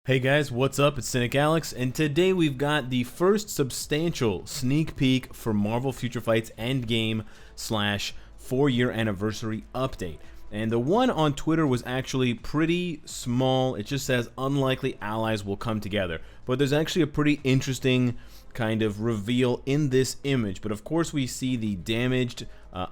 Hey guys, what's up? It's Cynic Alex, and today we've got the first substantial sneak peek for Marvel Future Fight's Endgame slash 4-year anniversary update. And the one on Twitter was actually pretty small. It just says unlikely allies will come together. But there's actually a pretty interesting kind of reveal in this image. But of course we see the damaged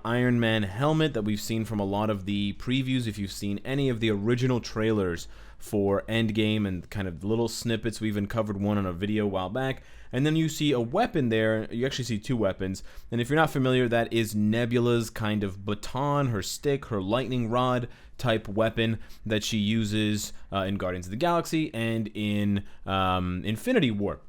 Iron Man helmet that we've seen from a lot of the previews. If you've seen any of the original trailers for Endgame and kind of little snippets, we even covered one on a video a while back. And then you see a weapon there. You actually see two weapons. And if you're not familiar, that is Nebula's kind of baton, her stick, her lightning rod type weapon that she uses in Guardians of the Galaxy and in Infinity War.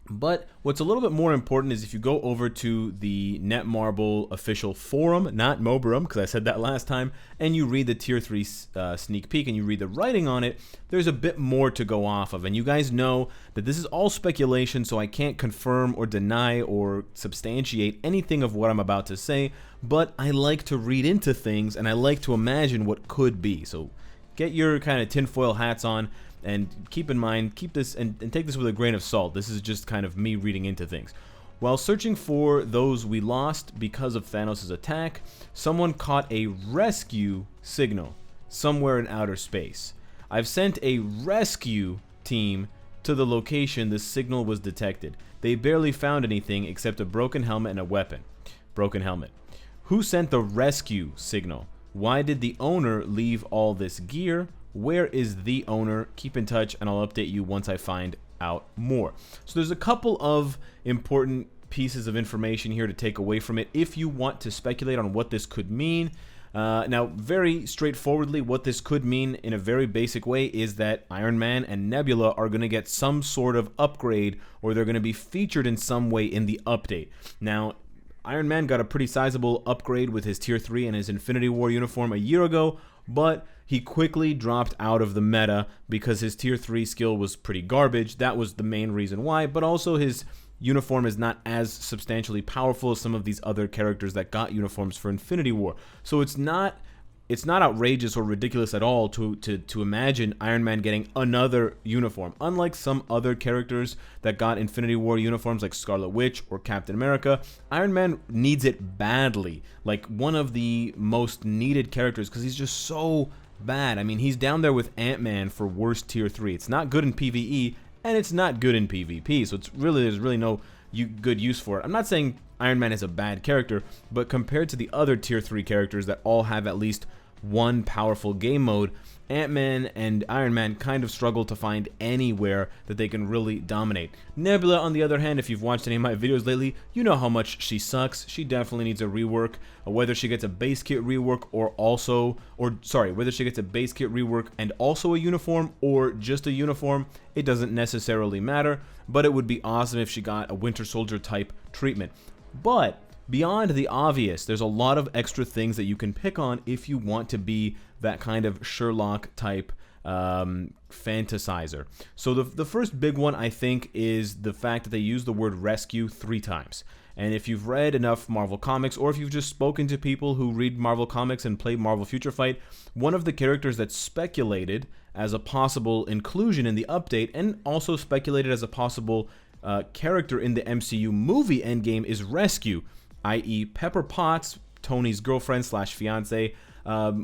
But what's a little bit more important is if you go over to the Netmarble official forum, not Moburum, because I said that last time, and you read the Tier 3 sneak peek and you read the writing on it, there's a bit more to go off of. And you guys know that this is all speculation, so I can't confirm or deny or substantiate anything of what I'm about to say, but I like to read into things and I like to imagine what could be. So get your kind of tinfoil hats on. And keep in mind, keep this and take this with a grain of salt. This is just kind of me reading into things. While searching for those we lost because of Thanos' attack, someone caught a rescue signal somewhere in outer space. I've sent a rescue team to the location the signal was detected. They barely found anything except a broken helmet and a weapon. Broken helmet. Who sent the rescue signal? Why did the owner leave all this gear? Where is the owner? Keep in touch and I'll update you once I find out more. So there's a couple of important pieces of information here to take away from it if you want to speculate on what this could mean. Now, very straightforwardly, what this could mean in a very basic way is that Iron Man and Nebula are going to get some sort of upgrade, or they're going to be featured in some way in the update. Now, Iron Man got a pretty sizable upgrade with his Tier 3 and his Infinity War uniform a year ago, but he quickly dropped out of the meta because his Tier 3 skill was pretty garbage. That was the main reason why, but also his uniform is not as substantially powerful as some of these other characters that got uniforms for Infinity War. So it's not outrageous or ridiculous at all to imagine Iron Man getting another uniform. Unlike some other characters that got Infinity War uniforms like Scarlet Witch or Captain America, Iron Man needs it badly. Like one of the most needed characters because he's just so bad. I mean, he's down there with Ant-Man for worst Tier 3. It's not good in PvE and it's not good in PvP. So there's really no good use for it. I'm not saying Iron Man is a bad character, but compared to the other Tier 3 characters that all have at least one powerful game mode, Ant-Man and Iron Man kind of struggle to find anywhere that they can really dominate. Nebula, on the other hand, if you've watched any of my videos lately, you know how much she sucks. She definitely needs a rework. Whether she gets a base kit rework whether she gets a base kit rework and also a uniform or just a uniform, it doesn't necessarily matter, but it would be awesome if she got a Winter Soldier type treatment. But beyond the obvious, there's a lot of extra things that you can pick on if you want to be that kind of Sherlock type fantasizer. So the first big one, I think, is the fact that they use the word rescue 3 times. And if you've read enough Marvel Comics, or if you've just spoken to people who read Marvel Comics and play Marvel Future Fight, one of the characters that's speculated as a possible inclusion in the update, and also speculated as a possible character in the MCU movie Endgame, is Rescue, i.e. Pepper Potts, Tony's girlfriend slash fiance,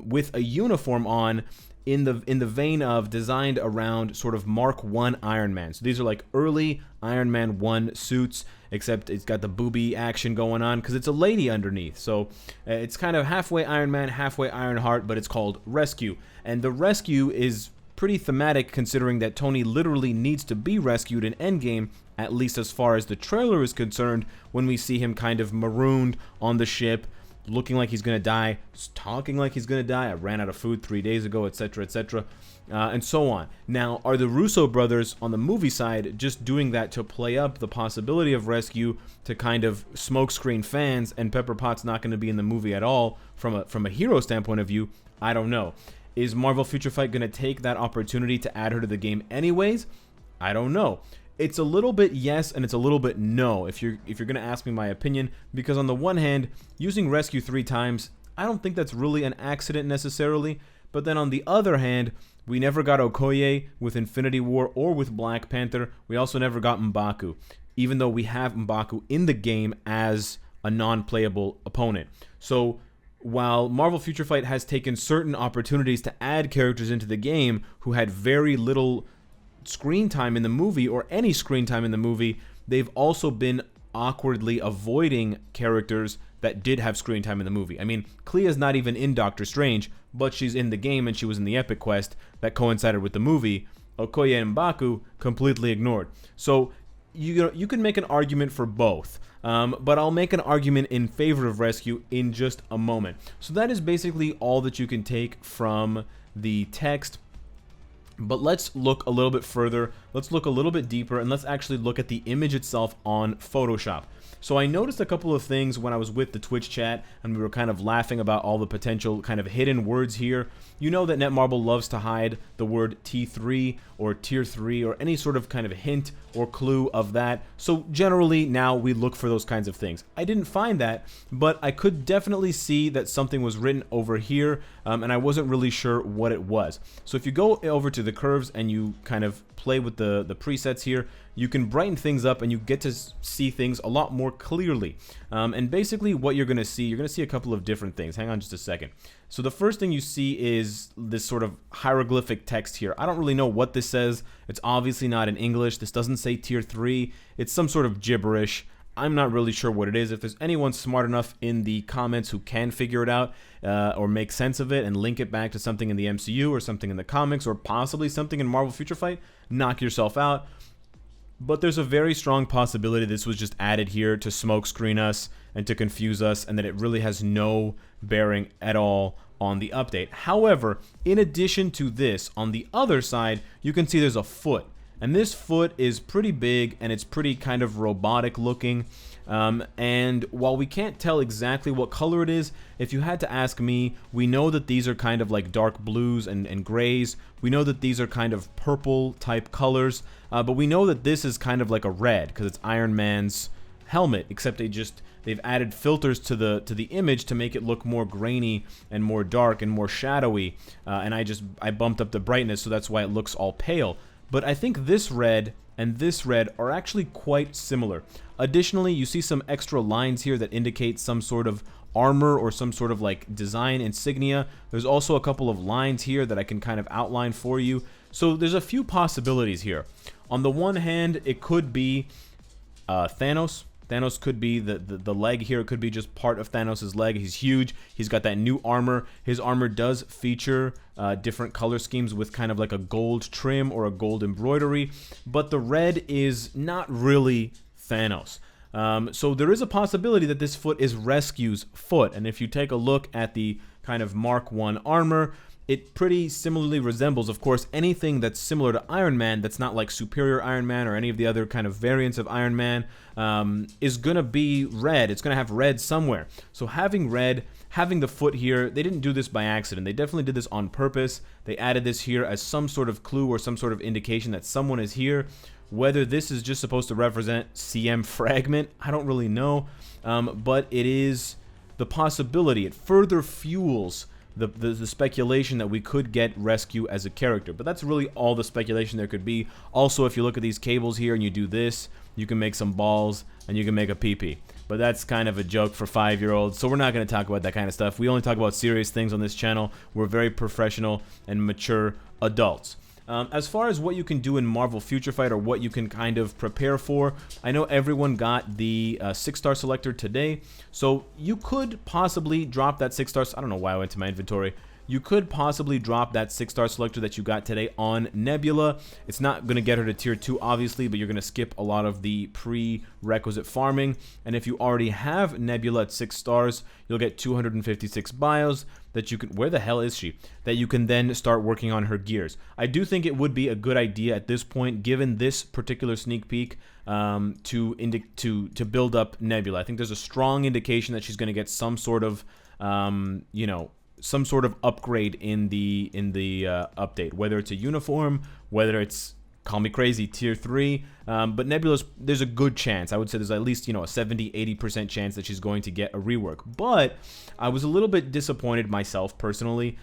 with a uniform on in the vein of designed around sort of Mark 1 Iron Man. So these are like early Iron Man 1 suits, except it's got the booby action going on because it's a lady underneath. So it's kind of halfway Iron Man, halfway Ironheart, but it's called Rescue. And the rescue is pretty thematic considering that Tony literally needs to be rescued in Endgame, at least as far as the trailer is concerned, when we see him kind of marooned on the ship, looking like he's gonna die, talking like he's gonna die. I ran out of food 3 days ago, etc., etc., and so on. Now, are the Russo brothers on the movie side just doing that to play up the possibility of rescue to kind of smokescreen fans, and Pepper Potts not going to be in the movie at all from a hero standpoint of view? I don't know. Is Marvel Future Fight going to take that opportunity to add her to the game anyways? I don't know. It's a little bit yes and it's a little bit no if you're going to ask me my opinion, because on the one hand, using Rescue 3 times, I don't think that's really an accident necessarily, But then on the other hand, we never got Okoye with Infinity War or with Black Panther. We also never got M'Baku, even though we have M'Baku in the game as a non-playable opponent. So while Marvel Future Fight has taken certain opportunities to add characters into the game who had very little screen time in the movie or any screen time in the movie, they've also been awkwardly avoiding characters that did have screen time in the movie. I mean, Clea's not even in Doctor Strange, but she's in the game and she was in the Epic Quest that coincided with the movie. Okoye and M'Baku completely ignored. So you can make an argument for both, but I'll make an argument in favor of Rescue in just a moment. So that is basically all that you can take from the text. But let's look a little bit further, let's look a little bit deeper, and let's actually look at the image itself on Photoshop. So I noticed a couple of things when I was with the Twitch chat, and we were kind of laughing about all the potential kind of hidden words here. You know that Netmarble loves to hide the word T3 or Tier 3 or any sort of kind of hint or clue of that. So generally now we look for those kinds of things. I didn't find that, but I could definitely see that something was written over here, and I wasn't really sure what it was. So if you go over to the curves and you kind of play with the presets here, you can brighten things up and you get to see things a lot more clearly. And basically what you're going to see a couple of different things. Hang on just a second. So the first thing you see is this sort of hieroglyphic text here. I don't really know what this says. It's obviously not in English. This doesn't say Tier 3. It's some sort of gibberish. I'm not really sure what it is. If there's anyone smart enough in the comments who can figure it out or make sense of it and link it back to something in the MCU or something in the comics or possibly something in Marvel Future Fight, knock yourself out. But there's a very strong possibility this was just added here to smokescreen us and to confuse us, and that it really has no bearing at all on the update. However, in addition to this, on the other side, you can see there's a foot. And this foot is pretty big and it's pretty kind of robotic looking. And while we can't tell exactly what color it is, if you had to ask me, we know that these are kind of like dark blues and grays. We know that these are kind of purple type colors, but we know that this is kind of like a red because it's Iron Man's helmet, except they've added filters to the image to make it look more grainy and more dark and more shadowy. And I bumped up the brightness, so that's why it looks all pale. But I think this red and this red are actually quite similar. Additionally, you see some extra lines here that indicate some sort of armor or some sort of like design insignia. There's also a couple of lines here that I can kind of outline for you. So there's a few possibilities here. On the one hand, it could be Thanos. Thanos could be the leg here. It could be just part of Thanos' leg. He's huge. He's got that new armor. His armor does feature different color schemes with kind of like a gold trim or a gold embroidery. But the red is not really Thanos. So there is a possibility that this foot is Rescue's foot. And if you take a look at the kind of Mark 1 armor, it pretty similarly resembles, of course, anything that's similar to Iron Man that's not like Superior Iron Man or any of the other kind of variants of Iron Man is going to be red. It's going to have red somewhere. So having red, having the foot here, they didn't do this by accident. They definitely did this on purpose. They added this here as some sort of clue or some sort of indication that someone is here. Whether this is just supposed to represent CM Fragment, I don't really know. But it is the possibility. It further fuels the speculation that we could get Rescue as a character. But that's really all the speculation there could be. Also, if you look at these cables here and you do this, you can make some balls and you can make a pee-pee. But that's kind of a joke for 5-year-olds, so we're not going to talk about that kind of stuff. We only talk about serious things on this channel. We're very professional and mature adults. As far as what you can do in Marvel Future Fight or what you can kind of prepare for, I know everyone got the 6-star selector today, so you could possibly drop that 6-star. I don't know why I went to my inventory. You could possibly drop that 6-star selector that you got today on Nebula. It's not going to get her to tier 2, obviously, but you're going to skip a lot of the prerequisite farming. And if you already have Nebula at 6 stars, you'll get 256 bios that you can... Where the hell is she? That you can then start working on her gears. I do think it would be a good idea at this point, given this particular sneak peek, to build up Nebula. I think there's a strong indication that she's going to get some sort of, you know, some sort of upgrade in the update, whether it's a uniform, whether it's call me crazy, tier 3, but Nebula's, there's a good chance. I would say there's at least, a 70-80% chance that she's going to get a rework. But I was a little bit disappointed myself personally,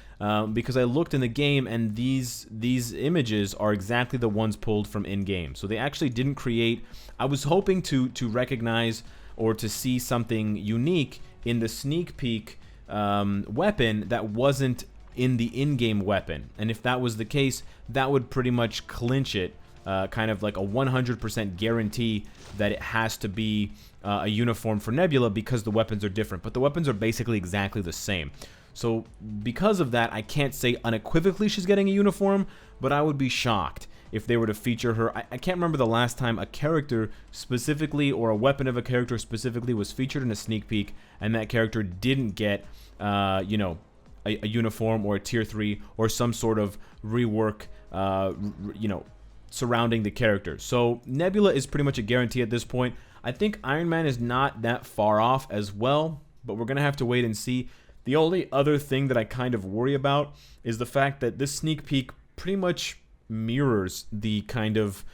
because I looked in the game and these images are exactly the ones pulled from in-game. So they actually didn't create, I was hoping to recognize or to see something unique in the sneak peek weapon that wasn't in the in-game weapon. And if that was the case, that would pretty much clinch it, kind of like a 100% guarantee that it has to be a uniform for Nebula because the weapons are different. But the weapons are basically exactly the same. So because of that, I can't say unequivocally she's getting a uniform, but I would be shocked if they were to feature her. I can't remember the last time a character specifically, or a weapon of a character specifically, was featured in a sneak peek and that character didn't get, a uniform or a tier 3 or some sort of rework, surrounding the character. So Nebula is pretty much a guarantee at this point. I think Iron Man is not that far off as well, but we're going to have to wait and see. The only other thing that I kind of worry about is the fact that this sneak peek pretty much mirrors the kind of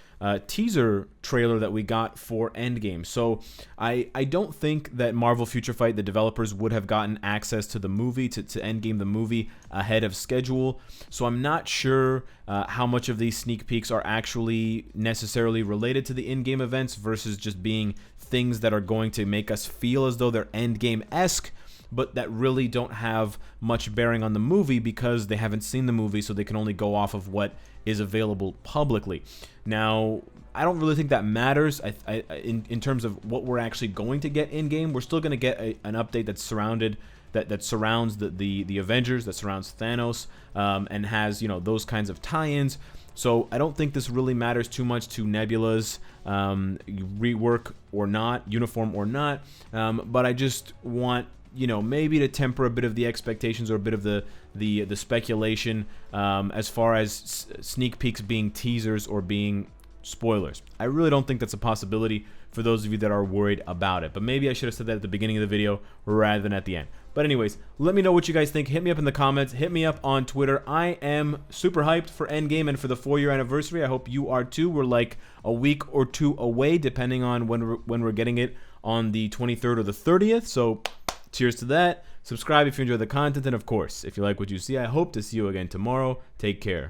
teaser trailer that we got for Endgame. So I don't think that Marvel Future Fight, the developers, would have gotten access to the movie, to Endgame the movie, ahead of schedule. So I'm not sure how much of these sneak peeks are actually necessarily related to the in-game events versus just being things that are going to make us feel as though they're Endgame-esque, but that really don't have much bearing on the movie because they haven't seen the movie, so they can only go off of what is available publicly. Now, I don't really think that matters in terms of what we're actually going to get in-game. We're still going to get an update that's surrounded, that surrounds the Avengers, that surrounds Thanos, and has, those kinds of tie-ins. So I don't think this really matters too much to Nebula's rework or not, uniform or not, but I just want, maybe to temper a bit of the expectations or a bit of the speculation as far as sneak peeks being teasers or being spoilers. I really don't think that's a possibility for those of you that are worried about it, but maybe I should have said that at the beginning of the video rather than at the end. But anyways, let me know what you guys think. Hit me up in the comments. Hit me up on Twitter. I am super hyped for Endgame and for the 4-year anniversary. I hope you are too. We're like a week or two away, depending on when we're getting it, on the 23rd or the 30th. So cheers to that. Subscribe if you enjoy the content, and of course, if you like what you see, I hope to see you again tomorrow. Take care.